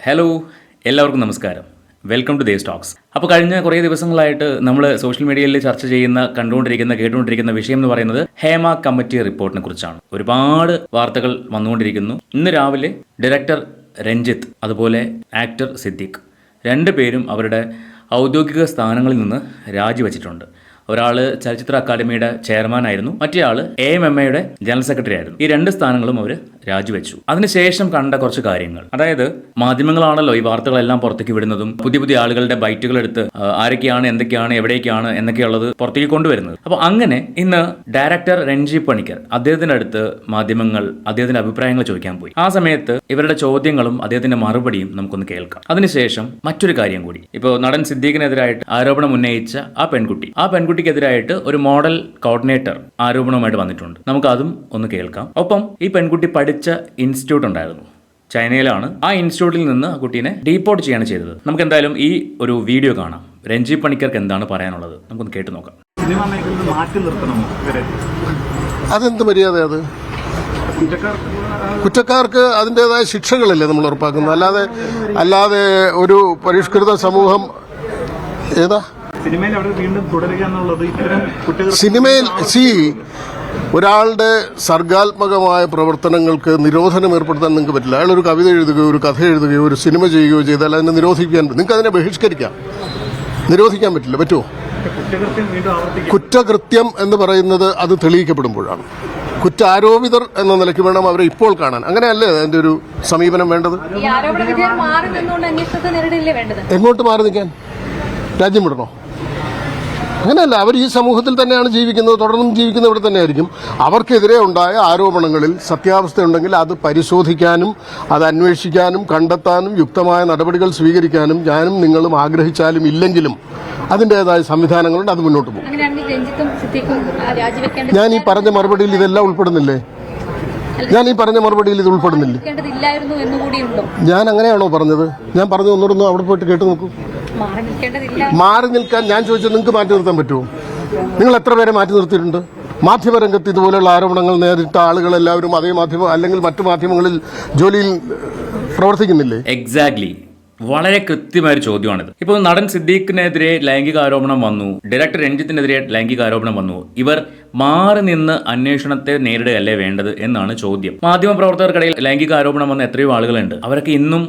Hello, എല്ലാവർക്കും നമസ്കാരം. Welcome to Dev Stocks. അപ്പോൾ കഴിഞ്ഞ കുറേ ദിവസങ്ങളായിട്ട് നമ്മൾ സോഷ്യൽ മീഡിയയിൽ ചർച്ച ചെയ്യുന്ന, കേട്ടുകൊണ്ടിരിക്കുന്ന വിഷയം എന്ന് പറയുന്നത് ഹേമ കമ്മിറ്റി റിപ്പോർട്ടിനെ കുറിച്ചാണ്. ഒരുപാട് വാർത്തകൾ വന്നുകൊണ്ടിരിക്കുന്നു. ഇന്ന് രാവിലെ ഡയറക്ടർ രഞ്ജിത്ത് അതുപോലെ ആക്ടർ സിദ്ദീഖ് രണ്ടുപേരും അവരുടെ ഔദ്യോഗിക സ്ഥാനങ്ങളിൽ നിന്ന് രാജിവെച്ചിട്ടുണ്ട്. ഒരാൾ ചലച്ചിത്ര അക്കാദമിയുടെ ചെയർമാനായിരുന്നു, മറ്റേയാൾ AMMAയുടെ ജനറൽ സെക്രട്ടറി ആയിരുന്നു. ഈ രണ്ട് സ്ഥാനങ്ങളും അവർ രാജിവെച്ചു. അതിനുശേഷം കണ്ട കുറച്ച് കാര്യങ്ങൾ, അതായത് മാധ്യമങ്ങളാണല്ലോ ഈ വാർത്തകളെല്ലാം പുറത്തേക്ക് വിടുന്നതും പുതിയ പുതിയ ആളുകളുടെ ബൈറ്റുകൾ എടുത്ത് ആരൊക്കെയാണ്, എന്തൊക്കെയാണ്, എവിടേക്കാണ് എന്നൊക്കെയുള്ളത് പുറത്തേക്ക് കൊണ്ടുവരുന്നത്. അപ്പോൾ അങ്ങനെ ഇന്ന് ഡയറക്ടർ രഞ്ജി പണിക്കർ അദ്ദേഹത്തിന്റെ അടുത്ത് മാധ്യമങ്ങൾ അദ്ദേഹത്തിന്റെ അഭിപ്രായങ്ങൾ ചോദിക്കാൻ പോയി. ആ സമയത്ത് ഇവരുടെ ചോദ്യങ്ങളും അദ്ദേഹത്തിന്റെ മറുപടിയും നമുക്കൊന്ന് കേൾക്കാം. അതിനുശേഷം മറ്റൊരു കാര്യം കൂടി, ഇപ്പോൾ നടൻ സിദ്ദീഖിനെതിരായിട്ട് ആരോപണം ഉന്നയിച്ച ആ പെൺകുട്ടിക്കെതിരായിട്ട് ഒരു മോഡൽ കോർഡിനേറ്റർ ആരോപണവുമായിട്ട് വന്നിട്ടുണ്ട്. നമുക്ക് അതും ഒന്ന് കേൾക്കാം. ഒപ്പം ഈ പെൺകുട്ടി പഠിച്ച ഇൻസ്റ്റിറ്റ്യൂട്ട് ഉണ്ടായിരുന്നു, ചൈനയിലാണ്. ആ ഇൻസ്റ്റിറ്റ്യൂട്ടിൽ നിന്ന് ആ കുട്ടീനെ ഡീപ്പോർട്ട് ചെയ്യാണ് ചെയ്തത്. നമുക്ക് എന്തായാലും ഈ ഒരു വീഡിയോ കാണാം. രഞ്ജി പണിക്കർക്ക് എന്താണ് പറയാനുള്ളത് നമുക്കൊന്ന് കേട്ടു നോക്കാം. സിനിമ മേഖലയിൽ മാറ്റി നിർത്തണം ഇവരെ. അതെന്ത് മര്യാദ? അത് കുറ്റക്കാർക്ക് അതിൻ്റെതായ ശിക്ഷകളല്ലേ നമ്മൾ ഉറപ്പാക്കുന്നത്. അല്ലാതെ ഒരു പരിഷ്കൃത സമൂഹം ഏതാ സിനിമയിൽ അവിടെ വീണ്ടും തുടരുക എന്നുള്ളത് ഇത്തരം കുറ്റകൃത്യം. സിനിമയിൽ ഒരാളുടെ സർഗാത്മകമായ പ്രവർത്തനങ്ങൾക്ക് നിരോധനം ഏർപ്പെടുത്താൻ നിങ്ങൾക്ക് പറ്റില്ല. അയാളൊരു കവിത എഴുതുകയോ ഒരു കഥ എഴുതുകയോ ഒരു സിനിമ ചെയ്യുകയോ ചെയ്താൽ അതിനെ നിരോധിക്കാൻ, നിങ്ങൾക്ക് അതിനെ ബഹിഷ്കരിക്കാം, നിരോധിക്കാൻ പറ്റില്ല. പറ്റുമോ? കുറ്റകൃത്യം എന്ന് പറയുന്നത് അത് തെളിയിക്കപ്പെടുമ്പോഴാണ്. കുറ്റാരോപിതർ എന്ന നിലയ്ക്ക് വേണം അവരെ ഇപ്പോൾ കാണാൻ. അങ്ങനെയല്ലേ അതിന്റെ ഒരു സമീപനം വേണ്ടത്? എങ്ങോട്ട് മാറി നിൽക്കാൻ? രാജ്യം വിടണോ? അങ്ങനെയല്ല. അവർ ഈ സമൂഹത്തിൽ തന്നെയാണ് ജീവിക്കുന്നത്, തുടർന്നും ജീവിക്കുന്നത് ഇവിടെ തന്നെയായിരിക്കും. അവർക്കെതിരെ ഉണ്ടായ ആരോപണങ്ങളിൽ സത്യാവസ്ഥയുണ്ടെങ്കിൽ അത് പരിശോധിക്കാനും അത് അന്വേഷിക്കാനും കണ്ടെത്താനും യുക്തമായ നടപടികൾ സ്വീകരിക്കാനും ഞാനും നിങ്ങളും ആഗ്രഹിച്ചാലും ഇല്ലെങ്കിലും അതിൻ്റെതായ സംവിധാനങ്ങളുണ്ട്. അത് മുന്നോട്ട് പോകും. ഞാൻ ഈ പറഞ്ഞ മറുപടിയിൽ ഇതെല്ലാം ഉൾപ്പെടുന്നില്ലേ? ഇത് ഉൾപ്പെടുന്നില്ലേ? ഞാൻ അങ്ങനെയാണോ പറഞ്ഞത്? ഞാൻ പറഞ്ഞു ഒന്നുകൂടെ അവിടെ പോയിട്ട് കേട്ടു നോക്കൂ. മാറി നിൽക്കാൻ ഞാൻ ചോദിച്ചത് നിങ്ങൾക്ക് മാറ്റി നിർത്താൻ പറ്റുമോ? നിങ്ങൾ എത്ര പേരെ മാറ്റി നിർത്തിയിട്ടുണ്ട്? മാധ്യമരംഗത്ത് ഇതുപോലെയുള്ള ആരോപണങ്ങൾ നേരിട്ട ആളുകളെല്ലാവരും അതേ മാധ്യമം അല്ലെങ്കിൽ മറ്റു മാധ്യമങ്ങളിൽ ജോലിയിൽ പ്രവർത്തിക്കുന്നില്ലേ? എക്സാക്ട്ലി, വളരെ കൃത്യമായൊരു ചോദ്യമാണിത്. ഇപ്പോൾ നടൻ സിദ്ദീഖിനെതിരെ ലൈംഗിക ആരോപണം വന്നു, ഡയറക്ടർ രഞ്ജിത്തിനെതിരെ ലൈംഗിക ആരോപണം വന്നു. ഇവർ മാറി നിന്ന് അന്വേഷണത്തെ നേരിടുകയല്ലേ വേണ്ടത് എന്നാണ് ചോദ്യം. മാധ്യമപ്രവർത്തകർക്കിടയിൽ ലൈംഗിക ആരോപണം വന്ന എത്രയോ ആളുകളുണ്ട്. അവരൊക്കെ ഇന്നും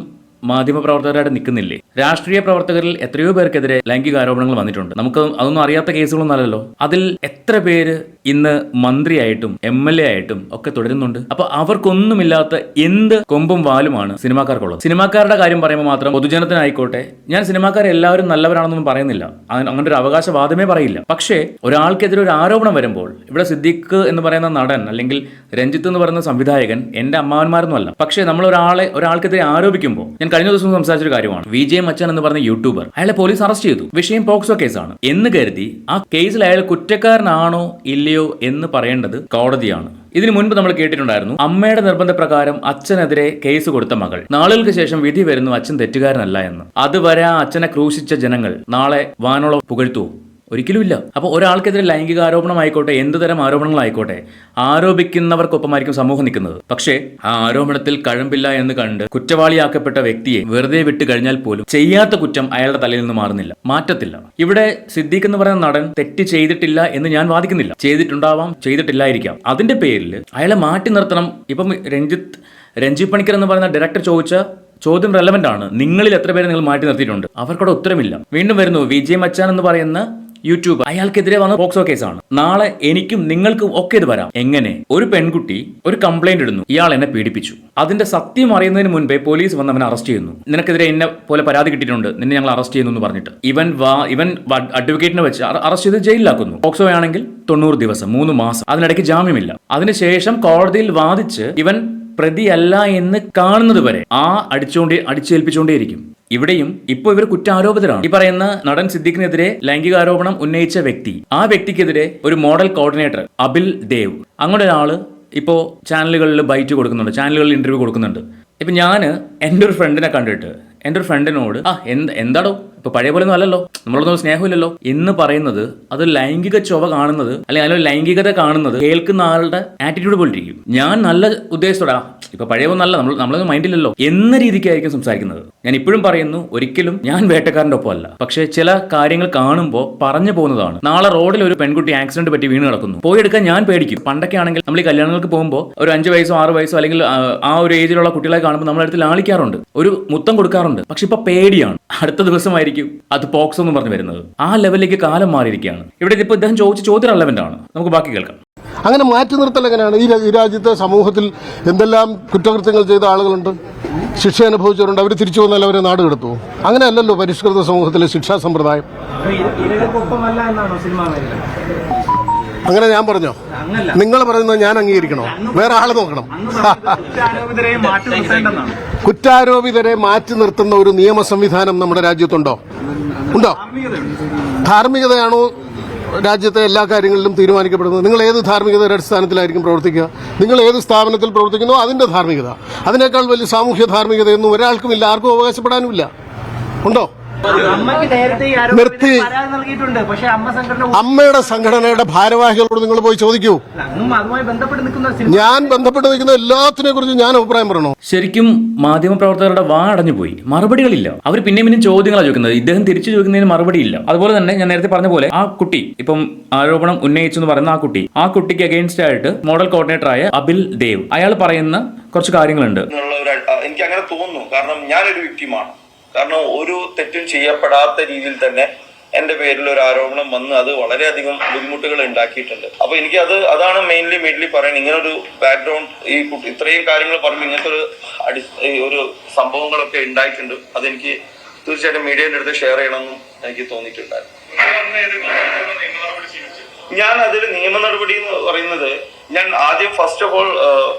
മാധ്യമപ്രവർത്തകരായിട്ട് നിൽക്കുന്നില്ലേ? രാഷ്ട്രീയ പ്രവർത്തകരിൽ എത്രയോ പേർക്കെതിരെ ലൈംഗിക ആരോപണങ്ങൾ വന്നിട്ടുണ്ട്. നമുക്ക് അതൊന്നും അറിയാത്ത കേസുകളൊന്നും അല്ലല്ലോ. അതിൽ എത്ര പേര് ഇന്ന് മന്ത്രിയായിട്ടും MLA ആയിട്ടും ഒക്കെ തുടരുന്നുണ്ട്. അപ്പൊ അവർക്കൊന്നുമില്ലാത്ത എന്ത് കൊമ്പും വാലുമാണ് സിനിമാക്കാർക്കുള്ളത്. സിനിമാക്കാരുടെ കാര്യം പറയുമ്പോൾ മാത്രം പൊതുജനത്തിനായിക്കോട്ടെ, ഞാൻ സിനിമാക്കാരെ എല്ലാവരും നല്ലവരാണെന്നൊന്നും പറയുന്നില്ല, അങ്ങനെ ഒരു അവകാശവാദമേ പറയില്ല. പക്ഷേ ഒരാൾക്കെതിരെ ഒരു ആരോപണം വരുമ്പോൾ, ഇവിടെ സിദ്ദീഖ് എന്ന് പറയുന്ന നടൻ അല്ലെങ്കിൽ രഞ്ജിത്ത് എന്ന് പറയുന്ന സംവിധായകൻ എന്റെ അമ്മാവന്മാരൊന്നുമല്ല. പക്ഷേ നമ്മൾ ഒരാൾക്കെതിരെ ആരോപിക്കുമ്പോൾ, ഞാൻ കഴിഞ്ഞ ദിവസം സംസാരിച്ചൊരു കാര്യമാണ്, വിജയ് മച്ചാൻ എന്ന് പറഞ്ഞ യൂട്യൂബർ, അയാളെ പോലീസ് അറസ്റ്റ് ചെയ്തു. വിഷയം പോക്സോ കേസാണ് എന്ന് കരുതി ആ കേസിൽ അയാൾ കുറ്റക്കാരനാണോ ഇല്ലയോ എന്ന് പറയേണ്ടത് കോടതിയാണ്. ഇതിനു മുൻപ് നമ്മൾ കേട്ടിട്ടുണ്ടായിരുന്നു, അമ്മയുടെ നിർബന്ധപ്രകാരം അച്ഛനെതിരെ കേസ് കൊടുത്ത മകൾ, നാളുകൾക്ക് ശേഷം വിധി വരുന്നു അച്ഛൻ തെറ്റുകാരനല്ല എന്ന്. അതുവരെ ആ അച്ഛനെ ക്രൂശിച്ച ജനങ്ങൾ നാളെ വാനോളം പുകഴ്ത്തുവോ? ഒരിക്കലുമില്ല. അപ്പോൾ ഒരാൾക്കെതിരെ ലൈംഗിക ആരോപണമായിക്കോട്ടെ, എന്തുതരം ആരോപണങ്ങളായിക്കോട്ടെ, ആരോപിക്കുന്നവർക്കൊപ്പമായിരിക്കും സമൂഹം നിൽക്കുന്നത്. പക്ഷേ ആ ആരോപണത്തിൽ കഴമ്പില്ല എന്ന് കണ്ട് കുറ്റവാളിയാക്കപ്പെട്ട വ്യക്തിയെ വെറുതെ വിട്ട് കഴിഞ്ഞാൽ പോലും ചെയ്യാത്ത കുറ്റം അയാളുടെ തലയിൽ നിന്ന് മാറ്റത്തില്ല. ഇവിടെ സിദ്ദീഖ് എന്ന് പറയുന്ന നടൻ തെറ്റ് ചെയ്തിട്ടില്ല എന്ന് ഞാൻ വാദിക്കുന്നില്ല. ചെയ്തിട്ടുണ്ടാവാം, ചെയ്തിട്ടില്ലായിരിക്കാം. അതിന്റെ പേരിൽ അയാളെ മാറ്റി നിർത്തണം. ഇപ്പം രഞ്ജി പണിക്കർ എന്ന് പറയുന്ന ഡയറക്ടർ ചോദിച്ച ചോദ്യം റെലവന്റ് ആണ്. നിങ്ങളിൽ എത്ര പേരെ നിങ്ങൾ മാറ്റി നിർത്തിയിട്ടുണ്ട്? അവർക്കവിടെ ഉത്തരമില്ല. വീണ്ടും വരുന്നു വിജയ് മച്ചാൻ എന്ന് പറയുന്ന യൂട്യൂബ്, അയാൾക്കെതിരെ വന്ന പോക്സോ കേസാണ്. നാളെ എനിക്കും നിങ്ങൾക്കും ഒക്കെ ഇത് വരാം. എങ്ങനെ? ഒരു പെൺകുട്ടി ഒരു കംപ്ലൈന്റ് ഇടുന്നു, ഇയാൾ എന്നെ പീഡിപ്പിച്ചു. അതിന്റെ സത്യം അറിയുന്നതിന് മുൻപേ പോലീസ് വന്ന് അവനെ അറസ്റ്റ് ചെയ്യുന്നു. നിനക്കെതിരെ എന്നെ പോലെ പരാതി കിട്ടിയിട്ടുണ്ട്, നിന്നെ ഞങ്ങൾ അറസ്റ്റ് ചെയ്യുന്നു എന്ന് പറഞ്ഞിട്ട് ഇവൻ അഡ്വക്കേറ്റിനെ വെച്ച് അറസ്റ്റ് ചെയ്ത് ജയിലിലാക്കുന്നു. പോക്സോ ആണെങ്കിൽ 90 ദിവസം, 3 മാസം, അതിനിടയ്ക്ക് ജാമ്യമില്ല. അതിനുശേഷം കോടതിയിൽ വാദിച്ച് ഇവൻ പ്രതിയല്ല എന്ന് കാണുന്നത് വരെ അടിച്ചേൽപ്പിച്ചുകൊണ്ടേയിരിക്കും. ഇവിടെയും ഇപ്പോൾ ഇവർ കുറ്റാരോപിതരാണ്. ഈ പറയുന്ന നടൻ സിദ്ദീഖിനെതിരെ ലൈംഗിക ആരോപണം ഉന്നയിച്ച വ്യക്തി, ആ വ്യക്തിക്കെതിരെ ഒരു മോഡൽ കോർഡിനേറ്റർ അബിൽ ദേവ്, അങ്ങനെ ഒരാള് ഇപ്പോൾ ചാനലുകളിൽ ബൈറ്റ് കൊടുക്കുന്നുണ്ട്, ചാനലുകളിൽ ഇന്റർവ്യൂ കൊടുക്കുന്നുണ്ട്. ഇപ്പം ഞാൻ എൻ്റെ ഒരു ഫ്രണ്ടിനെ കണ്ടിട്ട് എൻ്റെ ഒരു ഫ്രണ്ടിനോട് എന്താടോ ഇപ്പൊ പഴയ പോലെ ഒന്നും അല്ലല്ലോ, നമ്മളൊന്നും സ്നേഹമില്ലല്ലോ എന്ന് പറയുന്നത് അത് ലൈംഗിക ചൊവ കാണുന്നത് അല്ലെങ്കിൽ അതിലൊരു ലൈംഗികത കാണുന്നത് കേൾക്കുന്ന ആളുടെ ആറ്റിറ്റ്യൂഡ് പോലിരിക്കും. ഞാൻ നല്ല ഉദ്ദേശത്തോടാ ഇപ്പൊ പഴയ ഒന്നല്ല, നമ്മളൊന്നും മൈൻഡില്ലല്ലോ എന്ന രീതിക്കായിരിക്കും സംസാരിക്കുന്നത്. ഞാൻ ഇപ്പോഴും പറയുന്നു, ഒരിക്കലും ഞാൻ വേട്ടക്കാരന്റെ ഒപ്പം അല്ല. പക്ഷേ ചില കാര്യങ്ങൾ കാണുമ്പോൾ പറഞ്ഞു പോകുന്നതാണ്. നാളെ റോഡിൽ ഒരു പെൺകുട്ടി ആക്സിഡന്റ് പറ്റി വീണ് കിടക്കുന്നു, പോയി എടുക്കാൻ ഞാൻ പേടിക്കും. പണ്ടൊക്കെ ആണെങ്കിൽ നമ്മൾ ഈ കല്യാണങ്ങൾക്ക് പോകുമ്പോൾ ഒരു 5 വയസ്സോ 6 വയസ്സോ അല്ലെങ്കിൽ ആ ഒരു ഏജിലുള്ള കുട്ടികളെ കാണുമ്പോൾ നമ്മളടുത്ത് ലാളിക്കാറുണ്ട്, ഒരു മുത്തം കൊടുക്കാറുണ്ട്. പക്ഷെ ഇപ്പൊ പേടിയാണ്. അടുത്ത ദിവസമായിരിക്കും അത് പോക്സോ എന്ന് പറഞ്ഞു വരുന്നത്. ആ ലെവലിലേക്ക് കാലം മാറിയിരിക്കുകയാണ്. ഇവിടെ ഇപ്പൊ ഇദ്ദേഹം ചോദിച്ച ചോദ്യം റെലവന്റ് ആണ്. നമുക്ക് ബാക്കി കേൾക്കാം. അങ്ങനെ മാറ്റി നിർത്തൽ എങ്ങനെയാണ്? ഈ രാജ്യത്തെ സമൂഹത്തിൽ എന്തെല്ലാം കുറ്റകൃത്യങ്ങൾ ചെയ്ത ആളുകളുണ്ട്, ശിക്ഷ അനുഭവിച്ചവരുണ്ട്. അവർ തിരിച്ചു വന്നാൽ അവരെ നാട് കടത്തുമോ? അങ്ങനെയല്ലല്ലോ പരിഷ്കൃത സമൂഹത്തിലെ ശിക്ഷാ സമ്പ്രദായം. അങ്ങനെ ഞാൻ പറഞ്ഞോ? നിങ്ങൾ പറയുന്നത് ഞാൻ അംഗീകരിക്കണോ? വേറെ ആള് നോക്കണം. കുറ്റാരോപിതരെ മാറ്റി നിർത്തുന്ന ഒരു നിയമ സംവിധാനം നമ്മുടെ രാജ്യത്തുണ്ടോ? ഉണ്ടോ? ധാർമ്മികതയാണോ രാജ്യത്തെ എല്ലാ കാര്യങ്ങളിലും തീരുമാനിക്കപ്പെടുന്നത്? നിങ്ങൾ ഏത് ധാർമ്മികതയുടെ അടിസ്ഥാനത്തിലായിരിക്കും പ്രവർത്തിക്കുക? നിങ്ങൾ ഏത് സ്ഥാപനത്തിൽ പ്രവർത്തിക്കുന്നോ അതിന്റെ ധാർമ്മികത. അതിനേക്കാൾ വലിയ സാമൂഹ്യ ധാർമ്മികതയൊന്നും ഒരാൾക്കുമില്ല, ആർക്കും അവകാശപ്പെടാനുമില്ല. ഉണ്ടോ? നിർത്തി. അമ്മയുടെ സംഘടനയുടെ ഭാരവാഹികളോട് നിങ്ങൾ പോയി ചോദിക്കൂ. ഞാൻ ബന്ധപ്പെട്ട് നിൽക്കുന്ന എല്ലാത്തിനെ കുറിച്ച് ഞാൻ അഭിപ്രായം പറയണോ? ശരിക്കും മാധ്യമപ്രവർത്തകരുടെ വാ അടഞ്ഞു പോയി. മറുപടികളില്ല. അവർ പിന്നെയും ചോദ്യങ്ങളാണ് ചോദിക്കുന്നത്. ഇദ്ദേഹം തിരിച്ചു ചോദിക്കുന്നതിന് മറുപടിയില്ല. അതുപോലെ തന്നെ ഞാൻ നേരത്തെ പറഞ്ഞ പോലെ ആ കുട്ടി ഇപ്പം ആരോപണം ഉന്നയിച്ചു എന്ന് പറയുന്ന ആ കുട്ടിക്ക് അഗെയിൻസ്റ്റ് ആയിട്ട് മോഡൽ കോർഡിനേറ്ററായ അബിൽ ദേവ് അയാൾ പറയുന്ന കുറച്ച് കാര്യങ്ങളുണ്ട്. എനിക്ക് അങ്ങനെ തോന്നുന്നു. കാരണം ഞാനൊരു വ്യക്തിമാണ്. കാരണം ഒരു തെറ്റും ചെയ്യപ്പെടാത്ത രീതിയിൽ തന്നെ എന്റെ പേരിൽ ഒരു ആരോപണം വന്ന് അത് വളരെയധികം ബുദ്ധിമുട്ടുകൾ ഉണ്ടാക്കിയിട്ടുണ്ട്. അപ്പൊ എനിക്ക് അതാണ് മെയിൻലി പറയുന്നത്. ഇങ്ങനെ ഒരു ബാക്ക്ഗ്രൗണ്ട്, ഈ ഇത്രയും കാര്യങ്ങൾ പറയുമ്പോൾ ഇങ്ങനത്തെ ഒരു സംഭവങ്ങളൊക്കെ ഉണ്ടായിട്ടുണ്ട്. അതെനിക്ക് തീർച്ചയായിട്ടും മീഡിയയുടെ അടുത്ത് ഷെയർ ചെയ്യണമെന്നും എനിക്ക് തോന്നിയിട്ടുണ്ടായിരുന്നു. ഞാൻ അതിൽ നിയമ നടപടി എന്ന് പറയുന്നത്, ഞാൻ ആദ്യം ഫസ്റ്റ് ഓഫ് ഓൾ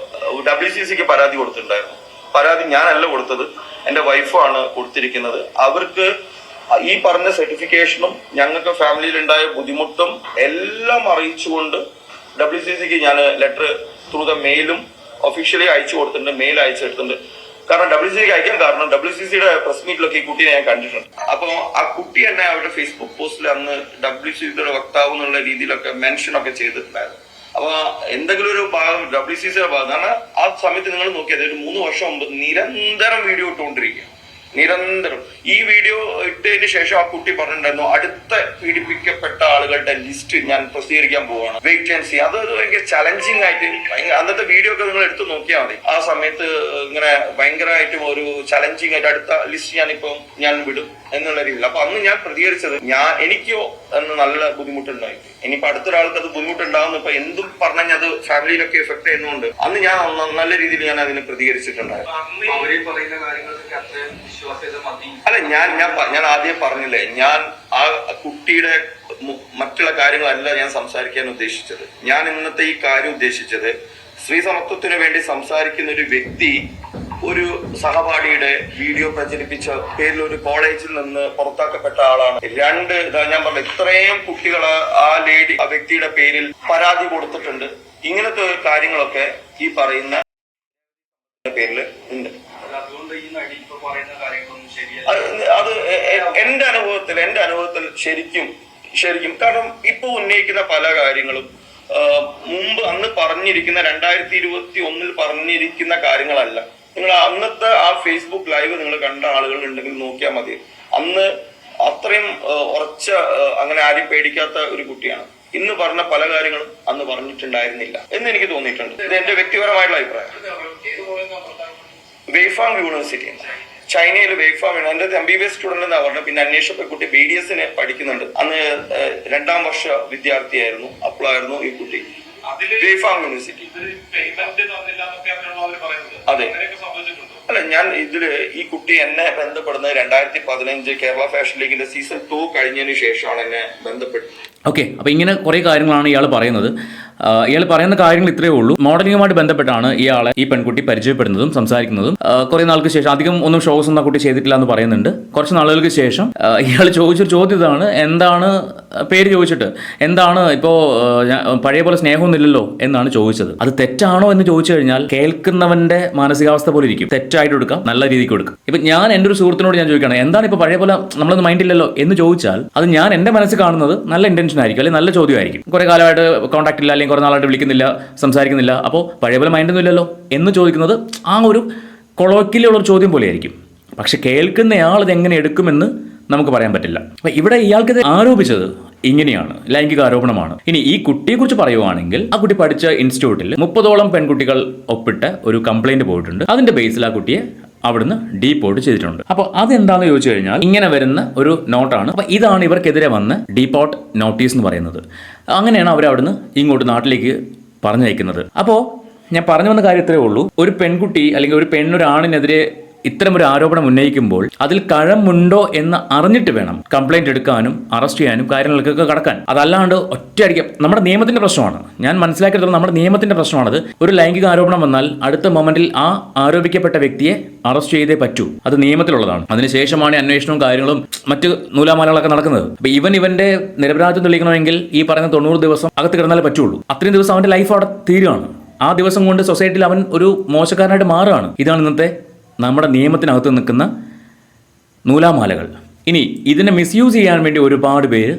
WCCക്ക് പരാതി കൊടുത്തിട്ടുണ്ടായിരുന്നു. പരാതി ഞാനല്ല കൊടുത്തത്, എന്റെ വൈഫാണ് കൊടുത്തിരിക്കുന്നത്. അവർക്ക് ഈ പറഞ്ഞ സർട്ടിഫിക്കേഷനും ഞങ്ങൾക്ക് ഫാമിലിയിൽ ഉണ്ടായ ബുദ്ധിമുട്ടും എല്ലാം അറിയിച്ചുകൊണ്ട് WCCക്ക് ഞാൻ ലെറ്റർ ത്രൂ ദ മെയിലും ഒഫീഷ്യലി അയച്ചു കൊടുത്തിട്ടുണ്ട്, മെയിൽ അയച്ചെടുത്തിട്ടുണ്ട്. കാരണം WCCക്ക് അയക്കാൻ കാരണം WCCയുടെ പ്രസ് മീറ്റിലൊക്കെ ഈ കുട്ടിയെ ഞാൻ കണ്ടിട്ടുണ്ട്. അപ്പോൾ ആ കുട്ടി എന്നെ അവരുടെ ഫേസ്ബുക്ക് പോസ്റ്റിൽ അന്ന് WCCയുടെ വക്താവ് എന്നുള്ള രീതിയിലൊക്കെ മെൻഷൻ ഒക്കെ ചെയ്തിട്ടുണ്ടായിരുന്നു. അപ്പൊ എന്തെങ്കിലും ഒരു ഭാഗം WCCയുടെ ഭാഗത്താണ്. ആ സമയത്ത് നിങ്ങൾ നോക്കിയത് ഒരു 3 വർഷം മുമ്പ് നിരന്തരം വീഡിയോ ഇട്ടുകൊണ്ടിരിക്കുക, നിരന്തരം. ഈ വീഡിയോ ഇട്ടതിന് ശേഷം ആ കുട്ടി പറഞ്ഞിട്ടുണ്ടായിരുന്നു, അടുത്ത പീഡിപ്പിക്കപ്പെട്ട ആളുകളുടെ ലിസ്റ്റ് ഞാൻ പ്രസിദ്ധീകരിക്കാൻ പോവാണ്, വെയിറ്റ് ആൻഡ് സീ. അത് ഭയങ്കര ചലഞ്ചിങ് ആയിട്ട്, അന്നത്തെ വീഡിയോ ഒക്കെ നിങ്ങൾ എടുത്തു നോക്കിയാൽ മതി. ആ സമയത്ത് ഇങ്ങനെ ഭയങ്കരമായിട്ടും ഒരു ചലഞ്ചിങ് ആയിട്ട് അടുത്ത ലിസ്റ്റ് ഞാൻ വിടും എന്നുള്ള രീതിയിൽ. അപ്പൊ അന്ന് ഞാൻ പ്രതികരിച്ചത്, എനിക്കോ എന്ന് നല്ല ബുദ്ധിമുട്ടുണ്ടായി. ഇനിയിപ്പോ അടുത്തൊരാൾക്ക് അത് ബുദ്ധിമുട്ടുണ്ടാകുന്നു. ഇപ്പൊ എന്തും പറഞ്ഞാൽ അത് ഫാമിലിയിലൊക്കെ എഫക്ട് ചെയ്യുന്നതുകൊണ്ട് അന്ന് ഞാൻ നല്ല രീതിയിൽ ഞാൻ അതിനെ പ്രതികരിച്ചിട്ടുണ്ടായിരുന്നു. അല്ല, ഞാൻ ആദ്യം പറഞ്ഞില്ലേ, ഞാൻ ആ കുട്ടിയുടെ മറ്റുള്ള കാര്യങ്ങളല്ല ഞാൻ സംസാരിക്കാൻ ഉദ്ദേശിച്ചത്. ഞാൻ ഇന്നത്തെ ഈ കാര്യം ഉദ്ദേശിച്ചത്, സ്ത്രീ സമത്വത്തിന് വേണ്ടി സംസാരിക്കുന്ന ഒരു വ്യക്തി ഒരു സഹപാഠിയുടെ വീഡിയോ പ്രചരിപ്പിച്ച പേരിൽ ഒരു കോളേജിൽ നിന്ന് പുറത്താക്കപ്പെട്ട ആളാണ്. 2 ഞാൻ പറഞ്ഞ ഇത്രയും കുട്ടികൾ ആ വ്യക്തിയുടെ പേരിൽ പരാതി കൊടുത്തിട്ടുണ്ട്. ഇങ്ങനത്തെ കാര്യങ്ങളൊക്കെ ഈ പറയുന്ന പേരിൽ ഉണ്ട്. അത് എന്റെ അനുഭവത്തിൽ ശരിക്കും കാരണം ഇപ്പൊ ഉന്നയിക്കുന്ന പല കാര്യങ്ങളും മുമ്പ് അന്ന് പറഞ്ഞിരിക്കുന്ന 2021 പറഞ്ഞിരിക്കുന്ന കാര്യങ്ങളല്ല. നിങ്ങൾ അന്നത്തെ ആ ഫേസ്ബുക്ക് ലൈവ് നിങ്ങൾ കണ്ട ആളുകൾ ഉണ്ടെങ്കിൽ നോക്കിയാൽ മതി. അന്ന് അത്രയും ഉറച്ച, അങ്ങനെ ആരും പേടിക്കാത്ത ഒരു കുട്ടിയാണ്. ഇന്ന് പറഞ്ഞ പല കാര്യങ്ങളും അന്ന് പറഞ്ഞിട്ടുണ്ടായിരുന്നില്ല എന്ന് എനിക്ക് തോന്നിയിട്ടുണ്ട്. ഇത് എന്റെ വ്യക്തിപരമായിട്ടുള്ള അഭിപ്രായം. വെയ്ഫാങ് യൂണിവേഴ്സിറ്റി, ചൈനയിൽ വെയ്ഫാങ്, എന്റെ MBBS സ്റ്റുഡന്റ് എന്നാ പറഞ്ഞത്. പിന്നെ അന്വേഷിച്ചപ്പോ കുട്ടി BDSന് പഠിക്കുന്നുണ്ട്. അന്ന് 2ാം വർഷ വിദ്യാർത്ഥിയായിരുന്നു. അപ്പോഴായിരുന്നു ഈ കുട്ടി വെയ്ഫാങ് യൂണിവേഴ്സിറ്റി. അതെ. അല്ല, ഞാൻ ഈ കുട്ടി എന്നെ ബന്ധപ്പെടുന്നത് 2015 കേരള ഫാഷൻ ലീഗിന്റെ സീസൺ 2 കഴിഞ്ഞതിന് ശേഷമാണ് എന്നെ ബന്ധപ്പെട്ടത്. ഓക്കെ, അപ്പോൾ ഇങ്ങനെ കുറേ കാര്യങ്ങളാണ് ഇയാൾ പറയുന്നത്. ഇയാൾ പറയുന്ന കാര്യങ്ങൾ ഇത്രയേ ഉള്ളൂ. മോഡലിംഗുമായിട്ട് ബന്ധപ്പെട്ടാണ് ഈ പെൺകുട്ടി പരിചയപ്പെടുന്നതും സംസാരിക്കുന്നതും. കുറേ നാൾക്ക് ശേഷം, അധികം ഒന്നും ഷോസ് ഒന്നും ആ കുട്ടി ചെയ്തിട്ടില്ല എന്ന് പറയുന്നുണ്ട്. കുറച്ച് നാളുകൾക്ക് ശേഷം ഇയാൾ ചോദിച്ചൊരു ചോദ്യം ഇതാണ്, എന്താണ് പേര് ചോദിച്ചിട്ട് എന്താണ് ഇപ്പോൾ പഴയ പോലെ സ്നേഹമൊന്നുമില്ലല്ലോ എന്നാണ് ചോദിച്ചത്. അത് തെറ്റാണോ എന്ന് ചോദിച്ചു കഴിഞ്ഞാൽ കേൾക്കുന്നവന്റെ മാനസികാവസ്ഥ പോലെ ഇരിക്കും. തെറ്റായിട്ട് എടുക്കാം, നല്ല രീതിക്ക് എടുക്കാം. ഇപ്പം ഞാൻ എൻ്റെ ഒരു സുഹൃത്തിനോട് ഞാൻ ചോദിക്കണം എന്താണ് ഇപ്പോൾ പഴയ പോലെ നമ്മളൊന്നും മൈൻഡില്ലല്ലോ എന്ന് ചോദിച്ചാൽ അത് ഞാൻ എൻ്റെ മനസ്സിൽ കാണുന്നത് നല്ല ഇൻറ്റൻഷൻ ആയിരിക്കും, അല്ലെങ്കിൽ നല്ല ചോദ്യമായിരിക്കും. കുറേ കാലമായിട്ട് കോൺടാക്ട് ഇല്ല, അല്ലെങ്കിൽ കുറേ നാളായിട്ട് വിളിക്കുന്നില്ല, സംസാരിക്കുന്നില്ല, അപ്പോൾ പഴയ പോലെ മൈൻഡൊന്നും ഇല്ലല്ലോ എന്ന് ചോദിക്കുന്നത് ആ ഒരു കൊളോക്കിലുള്ളൊരു ചോദ്യം പോലെയായിരിക്കും. പക്ഷെ കേൾക്കുന്നയാൾ ഇതെങ്ങനെ എടുക്കുമെന്ന് നമുക്ക് പറയാൻ പറ്റില്ല. അപ്പം ഇവിടെ ഇയാൾക്കിത് ആരോപിച്ചത് ഇങ്ങനെയാണ്, ലൈംഗിക ആരോപണമാണ്. ഇനി ഈ കുട്ടിയെക്കുറിച്ച് പറയുവാണെങ്കിൽ ആ കുട്ടി പഠിച്ച ഇൻസ്റ്റിറ്റ്യൂട്ടിൽ 30ഓളം പെൺകുട്ടികൾ ഒപ്പിട്ട് ഒരു കംപ്ലൈന്റ് പോയിട്ടുണ്ട്. അതിന്റെ ബേസിൽ ആ കുട്ടിയെ അവിടുന്ന് ഡീപ്പോർട്ട് ചെയ്തിട്ടുണ്ട്. അപ്പോൾ അതെന്താണെന്ന് ചോദിച്ചു കഴിഞ്ഞാൽ ഇങ്ങനെ വരുന്ന ഒരു നോട്ടാണ്. അപ്പോൾ ഇതാണ് ഇവർക്കെതിരെ വന്ന് ഡീപ്പോർട്ട് നോട്ടീസ് എന്ന് പറയുന്നത്. അങ്ങനെയാണ് അവർ അവിടുന്ന് ഇങ്ങോട്ട് നാട്ടിലേക്ക് പറഞ്ഞയക്കുന്നത്. അപ്പോൾ ഞാൻ പറഞ്ഞു വന്ന കാര്യം ഇത്രയേ ഉള്ളൂ. ഒരു പെൺകുട്ടി അല്ലെങ്കിൽ ഒരു പെണ്ണൊരാണിനെതിരെ ഇത്തരമൊരു ആരോപണം ഉന്നയിക്കുമ്പോൾ അതിൽ കഴമ്പുണ്ടോ എന്ന് അറിഞ്ഞിട്ട് വേണം കംപ്ലൈന്റ് എടുക്കാനും അറസ്റ്റ് ചെയ്യാനും കാര്യങ്ങൾക്കൊക്കെ കടക്കാൻ. അതല്ലാണ്ട് ഒറ്റയടിക്ക് നമ്മുടെ നിയമത്തിന്റെ പ്രശ്നമാണ്. ഞാൻ മനസ്സിലാക്കിയിട്ടുള്ളത് നമ്മുടെ നിയമത്തിന്റെ പ്രശ്നമാണത്. ഒരു ലൈംഗിക ആരോപണം വന്നാൽ അടുത്ത മൊമെന്റിൽ ആ ആരോപിക്കപ്പെട്ട വ്യക്തിയെ അറസ്റ്റ് ചെയ്തേ പറ്റൂ. അത് നിയമത്തിലുള്ളതാണ്. അതിനുശേഷമാണ് അന്വേഷണവും കാര്യങ്ങളും മറ്റ് നൂലാമാലകളൊക്കെ നടക്കുന്നത്. അപ്പൊ ഇവന്റെ നിരപരാധിത്വം തെളിയിക്കണമെങ്കിൽ ഈ പറയുന്ന 90 ദിവസം അകത്ത് കിടന്നാലേ പറ്റുള്ളൂ. അത്രയും ദിവസം അവന്റെ ലൈഫ് അവിടെ തീരുകയാണ്. ആ ദിവസം കൊണ്ട് സൊസൈറ്റിയിൽ അവൻ ഒരു മോശക്കാരനായിട്ട് മാറുകയാണ്. ഇതാണ് ഇന്നത്തെ നമ്മുടെ നിയമത്തിനകത്ത് നിൽക്കുന്ന നൂലാമാലകൾ. ഇനി ഇതിനെ മിസ്യൂസ് ചെയ്യാൻ വേണ്ടി ഒരുപാട് പേര്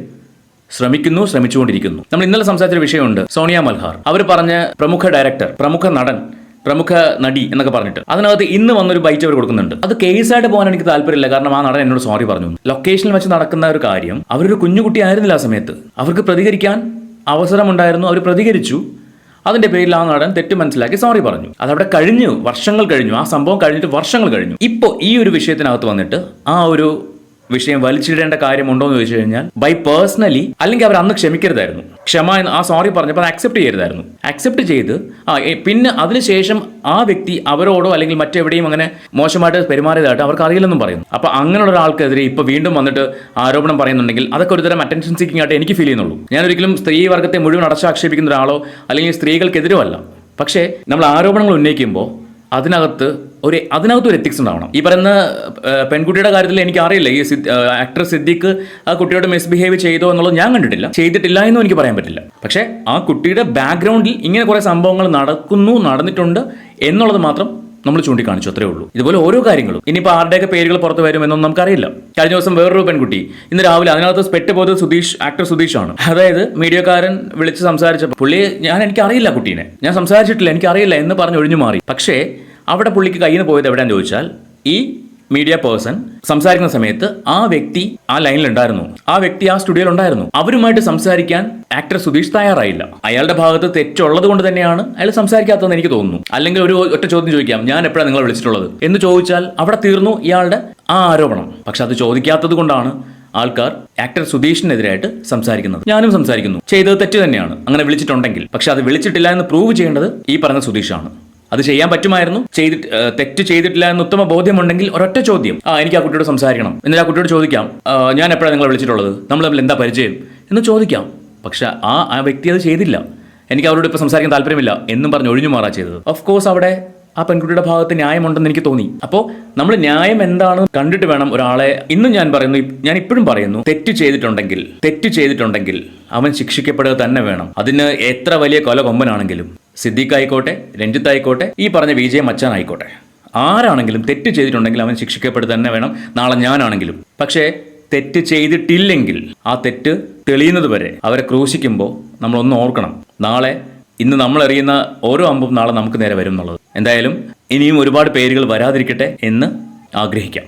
ശ്രമിച്ചുകൊണ്ടിരിക്കുന്നു. നമ്മൾ ഇന്നലെ സംസാരിച്ചൊരു വിഷയമുണ്ട്, സോണിയ മൽഹാർ. അവർ പറഞ്ഞ പ്രമുഖ ഡയറക്ടർ, പ്രമുഖ നടൻ, പ്രമുഖ നടി എന്നൊക്കെ പറഞ്ഞിട്ട് അതിനകത്ത് ഇന്ന് വന്നൊരു ബൈറ്റ് അവർ കൊടുക്കുന്നുണ്ട്. അത് കേസായിട്ട് പോകാൻ എനിക്ക് താല്പര്യമില്ല. കാരണം ആ നടൻ എന്നോട് സോറി പറഞ്ഞു. ലൊക്കേഷനിൽ വെച്ച് നടക്കുന്ന ഒരു കാര്യം, അവരൊരു കുഞ്ഞുകുട്ടി ആയിരുന്നില്ല ആ സമയത്ത്. അവർക്ക് പ്രതികരിക്കാൻ അവസരമുണ്ടായിരുന്നു, അവർ പ്രതികരിച്ചു. അതിന്റെ പേരിൽ ആ നടൻ തെറ്റ് മനസ്സിലാക്കി സോറി പറഞ്ഞു. അതവിടെ കഴിഞ്ഞു, വർഷങ്ങൾ കഴിഞ്ഞു. ആ സംഭവം കഴിഞ്ഞിട്ട് വർഷങ്ങൾ കഴിഞ്ഞു. ഇപ്പോൾ ഈ ഒരു വിഷയത്തിനകത്ത് വന്നിട്ട് ആ ഒരു വിഷയം വലിച്ചിടേണ്ട കാര്യമുണ്ടോ എന്ന് ചോദിച്ചു കഴിഞ്ഞാൽ ബൈ പേഴ്സണലി അല്ലെങ്കിൽ അവർ അന്ന് ക്ഷമിക്കരുതായിരുന്നു. ക്ഷമ എന്ന് ആ സോറി പറഞ്ഞപ്പോൾ അത് അക്സെപ്റ്റ് ചെയ്യരുതായിരുന്നു. അക്സെപ്റ്റ് ചെയ്ത് പിന്നെ അതിനുശേഷം ആ വ്യക്തി അവരോടോ അല്ലെങ്കിൽ മറ്റെവിടെയും അങ്ങനെ മോശമായിട്ട് പെരുമാറിയതായിട്ട് അവർക്ക് അറിയില്ലെന്നും പറയുന്നു. അപ്പോൾ അങ്ങനെയുള്ള ഒരാൾക്കെതിരെ ഇപ്പോൾ വീണ്ടും വന്നിട്ട് ആരോപണം പറയുന്നുണ്ടെങ്കിൽ അതൊക്കെ ഒരുതരം അറ്റൻഷൻ സീക്കിംഗ് ആയിട്ട് എനിക്ക് ഫീൽ ചെയ്യുന്നുള്ളൂ. ഞാൻ ഒരിക്കലും സ്ത്രീ വർഗത്തെ മുഴുവൻ അടച്ചാക്ഷേപിക്കുന്ന ഒരാളോ അല്ലെങ്കിൽ സ്ത്രീകൾക്കെതിരോ അല്ല. പക്ഷേ നമ്മൾ ആരോപണങ്ങൾ ഉന്നയിക്കുമ്പോൾ അതിനകത്ത് ഒരു എത്തിക്സ് ഉണ്ടാവണം. ഈ പറയുന്ന പെൺകുട്ടിയുടെ കാര്യത്തിൽ എനിക്ക് അറിയില്ല, ഈ ആക്ടർ സിദ്ദീഖ് ആ കുട്ടിയോട് മിസ്ബിഹേവ് ചെയ്തോ എന്നുള്ളത് ഞാൻ കണ്ടിട്ടില്ല, ചെയ്തിട്ടില്ല എന്നും എനിക്ക് പറയാൻ പറ്റില്ല. പക്ഷേ ആ കുട്ടിയുടെ ബാക്ക്ഗ്രൗണ്ടിൽ ഇങ്ങനെ കുറേ സംഭവങ്ങൾ നടന്നിട്ടുണ്ട് എന്നുള്ളത് മാത്രം നമ്മൾ ചൂണ്ടിക്കാണിച്ചു, അത്രേ ഉള്ളൂ. ഇതുപോലെ ഓരോ കാര്യങ്ങളും ഇനിയിപ്പോൾ ആരുടെയൊക്കെ പേരുകൾ പുറത്ത് വരുമെന്നൊന്നും നമുക്കറിയില്ല. കഴിഞ്ഞ ദിവസം വേറൊരു പെൺകുട്ടി ഇന്ന് രാവിലെ അതിനകത്ത് സ്പെറ്റ് പോയത് ആക്ടർ സുധീഷാണ്. അതായത് മീഡിയക്കാരൻ വിളിച്ച് സംസാരിച്ചപ്പോൾ പുള്ളി എനിക്കറിയില്ല, കുട്ടീനെ ഞാൻ സംസാരിച്ചിട്ടില്ല, എനിക്കറിയില്ല എന്ന് പറഞ്ഞ് ഒഴിഞ്ഞു മാറി. പക്ഷേ അവിടെ പുള്ളിക്ക് കയ്യിൽ നിന്ന് പോയത് എവിടെയാണെന്ന് ചോദിച്ചാൽ ഈ മീഡിയ പേഴ്സൺ സംസാരിക്കുന്ന സമയത്ത് ആ വ്യക്തി ആ ലൈനിലുണ്ടായിരുന്നു, ആ വ്യക്തി ആ സ്റ്റുഡിയോയിൽ ഉണ്ടായിരുന്നു. അവരുമായിട്ട് സംസാരിക്കാൻ ആക്ടർ സുധീഷ് തയ്യാറായില്ല. അയാളുടെ ഭാഗത്ത് തെറ്റുള്ളത് കൊണ്ട് തന്നെയാണ് അയാൾ സംസാരിക്കാത്തതെന്ന് എനിക്ക് തോന്നുന്നു. അല്ലെങ്കിൽ ഒരു ഒറ്റ ചോദ്യം ചോദിക്കാം, ഞാൻ എപ്പോഴാണ് നിങ്ങളെ വിളിച്ചിട്ടുള്ളത് എന്ന് ചോദിച്ചാൽ അവിടെ തീർന്നു ഇയാളുടെ ആ ആരോപണം. പക്ഷെ അത് ചോദിക്കാത്തത് കൊണ്ടാണ് ആൾക്കാർ ആക്ടർ സുധീഷിനെതിരായിട്ട് സംസാരിക്കുന്നത്. ഞാനും സംസാരിക്കുന്നു, ചെയ്തത് തെറ്റ് തന്നെയാണ് അങ്ങനെ വിളിച്ചിട്ടുണ്ടെങ്കിൽ. പക്ഷെ അത് വിളിച്ചിട്ടില്ല എന്ന് പ്രൂവ് ചെയ്യേണ്ടത് ഈ പറഞ്ഞ സുധീഷാണ്. അത് ചെയ്യാൻ പറ്റുമായിരുന്നു. തെറ്റ് ചെയ്തിട്ടില്ല എന്ന് ഉത്തമ ബോധ്യമുണ്ടെങ്കിൽ ഒരൊറ്റ ചോദ്യം, എനിക്ക് ആ കുട്ടിയോട് സംസാരിക്കണം, എന്നിട്ട് ആ കുട്ടിയോട് ചോദിക്കാം, ഞാൻ എപ്പോഴാണ് നിങ്ങളെ വിളിച്ചിട്ടുള്ളത്, നമ്മൾ തമ്മിൽ എന്താ പരിചയം എന്ന് ചോദിക്കാം. പക്ഷെ ആ വ്യക്തി അത് ചെയ്തില്ല. എനിക്ക് അവരോട് ഇപ്പോൾ സംസാരിക്കാൻ താല്പര്യമില്ല എന്നും പറഞ്ഞ് ഒഴിഞ്ഞു മാറാ ചെയ്തത്. ഓഫ് കോഴ്സ് അവിടെ ആ പെൺകുട്ടിയുടെ ഭാഗത്ത് ന്യായമുണ്ടെന്ന് എനിക്ക് തോന്നി. അപ്പോൾ നമ്മൾ ന്യായം എന്താണെന്ന് കണ്ടിട്ട് വേണം ഒരാളെ. ഇന്നും ഞാൻ ഇപ്പോഴും പറയുന്നു, തെറ്റ് ചെയ്തിട്ടുണ്ടെങ്കിൽ അവൻ ശിക്ഷിക്കപ്പെടുക തന്നെ വേണം. അതിന് എത്ര വലിയ കൊലകൊമ്പനാണെങ്കിലും, സിദ്ദീഖ് ആയിക്കോട്ടെ, രഞ്ജിത്ത് ആയിക്കോട്ടെ, ഈ പറഞ്ഞ വിജയ മച്ചാൻ ആയിക്കോട്ടെ, ആരാണെങ്കിലും തെറ്റ് ചെയ്തിട്ടുണ്ടെങ്കിൽ അവൻ ശിക്ഷിക്കപ്പെടുക തന്നെ വേണം. നാളെ ഞാനാണെങ്കിലും. പക്ഷേ തെറ്റ് ചെയ്തിട്ടില്ലെങ്കിൽ ആ തെറ്റ് തെളിയുന്നത് വരെ അവരെ ക്രൂശിക്കുമ്പോൾ നമ്മളൊന്ന് ഓർക്കണം, ഇന്ന് നമ്മൾ എറിയുന്ന ഓരോ അമ്പും നാളെ നമുക്ക് നേരെ വരും എന്നുള്ളത്. എന്തായാലും ഇനിയും ഒരുപാട് പേരുകൾ വരാതിരിക്കട്ടെ എന്ന് ആഗ്രഹിക്കാം.